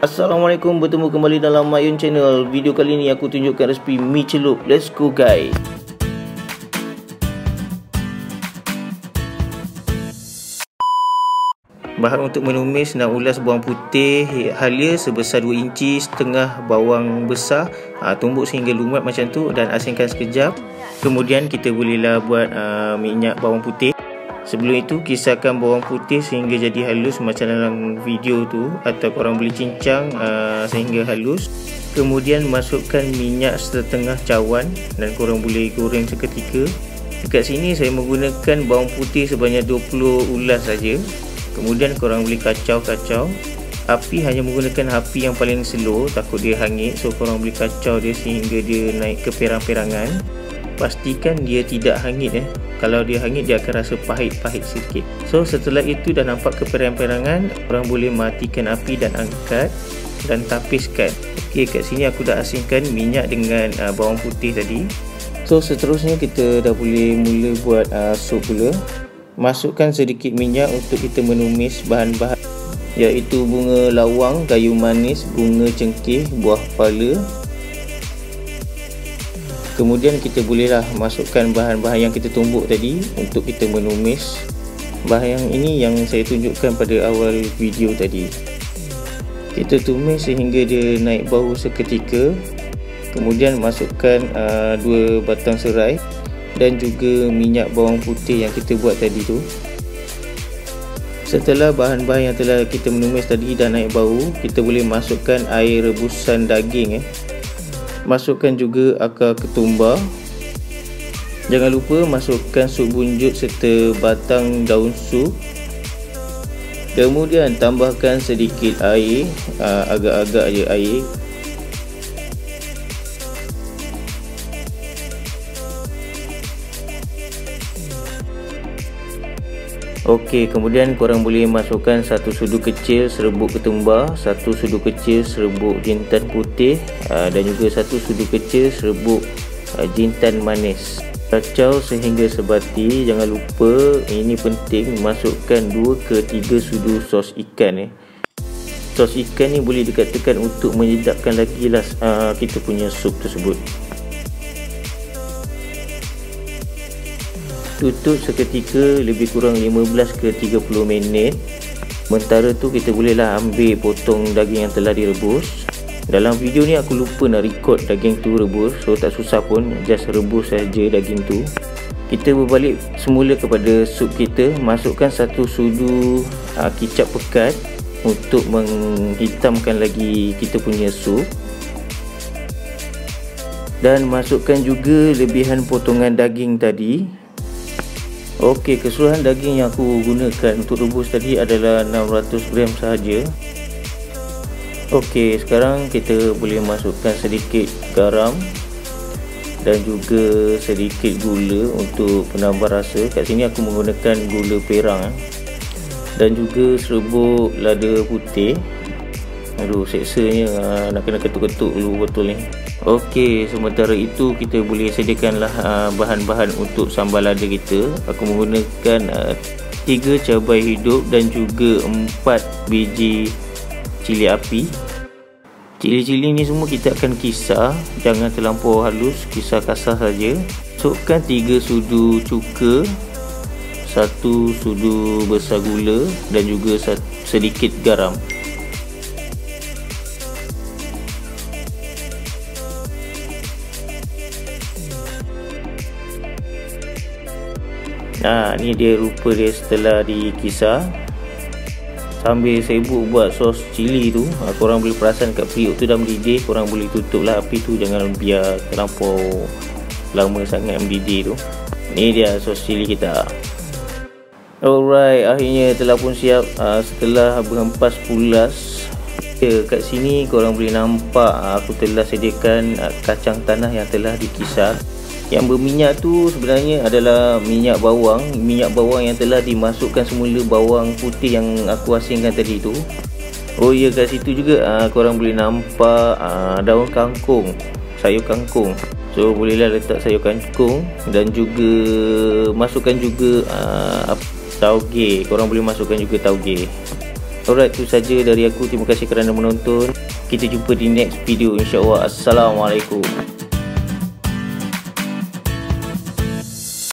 Assalamualaikum, bertemu kembali dalam Mayun Channel. Video kali ini aku tunjukkan resipi mi celup. Let's go guys. Bahan untuk menumis: nak ulas bawang putih halia sebesar 2 inci, setengah bawang besar, tumbuk sehingga lumat macam tu dan asingkan sekejap. Kemudian kita bolehlah buat minyak bawang putih. Sebelum itu kisarkan bawang putih sehingga jadi halus macam dalam video tu, atau korang boleh cincang sehingga halus. Kemudian masukkan minyak setengah cawan dan korang boleh goreng seketika. Dekat sini saya menggunakan bawang putih sebanyak 20 ulas saja. Kemudian korang boleh kacau-kacau. Api hanya menggunakan api yang paling slow, takut dia hangit. So korang boleh kacau dia sehingga dia naik ke perang-perangan. Pastikan dia tidak hangit. Kalau dia hangit, dia akan rasa pahit-pahit sikit. So setelah itu dah nampak keperang-perangan, korang boleh matikan api dan angkat dan tapiskan. Okey, kat sini aku dah asingkan minyak dengan bawang putih tadi. So seterusnya kita dah boleh mula buat sup pula. Masukkan sedikit minyak untuk kita menumis bahan-bahan, iaitu bunga lawang, kayu manis, bunga cengkeh, buah pala. Kemudian kita bolehlah masukkan bahan-bahan yang kita tumbuk tadi untuk kita menumis. Bahan yang ini yang saya tunjukkan pada awal video tadi. Kita tumis sehingga dia naik bau seketika. Kemudian masukkan 2 batang serai dan juga minyak bawang putih yang kita buat tadi tu. Setelah bahan-bahan yang telah kita menumis tadi dah naik bau, kita boleh masukkan air rebusan daging. Masukkan juga akar ketumbar. Jangan lupa masukkan sup bunjut serta batang daun sup. Kemudian tambahkan sedikit air, agak-agak je air. Okey, kemudian korang boleh masukkan 1 sudu kecil serbuk ketumbar, 1 sudu kecil serbuk jintan putih dan juga 1 sudu kecil serbuk jintan manis. Kacau sehingga sebati. Jangan lupa, ini penting, masukkan 2 ke 3 sudu sos ikan. Sos ikan ni boleh dikatakan untuk menyedapkan lagi lah kita punya sup tersebut. Tutup seketika lebih kurang 15 ke 30 minit. Sementara tu kita bolehlah ambil potong daging yang telah direbus. Dalam video ni aku lupa nak record daging tu rebus, so tak susah pun, just rebus saja daging tu. Kita berbalik semula kepada sup kita. Masukkan 1 sudu kicap pekat untuk menghitamkan lagi kita punya sup. Dan masukkan juga lebihan potongan daging tadi. Okey, keseluruhan daging yang aku gunakan untuk rebus tadi adalah 600 gram sahaja. Okey, sekarang kita boleh masukkan sedikit garam dan juga sedikit gula untuk penambah rasa. Kat sini aku menggunakan gula perang dan juga serbuk lada putih. Aduh, seksanya nak kena ketuk-ketuk dulu betul ni. Okey, sementara itu kita boleh sediakanlah bahan-bahan untuk sambal lada kita. Aku menggunakan 3 cabai hidup dan juga 4 biji cili api. Cili-cili ni semua kita akan kisar, jangan terlampau halus, kisar kasar saja. Masukkan 3 sudu cuka, 1 sudu besar gula dan juga sedikit garam. Ni dia rupa dia setelah dikisar. Sambil sibuk buat sos cili tu, korang boleh perasan kat periuk tu dah mendidih. Korang boleh tutup lah api tu, jangan biar terlampau lama sangat mendidih tu. Ni dia sos cili kita. Alright, akhirnya telah pun siap setelah berhempas pulas. Kat sini korang boleh nampak aku telah sediakan kacang tanah yang telah dikisar. Yang berminyak tu sebenarnya adalah minyak bawang yang telah dimasukkan semula bawang putih yang aku asingkan tadi tu. Oh ya, kat situ juga korang boleh nampak daun kangkung, sayur kangkung. So bolehlah letak sayur kangkung dan juga masukkan juga tauge. Korang boleh masukkan juga tauge. Alright, itu saja dari aku. Terima kasih kerana menonton. Kita jumpa di next video insya-Allah. Assalamualaikum.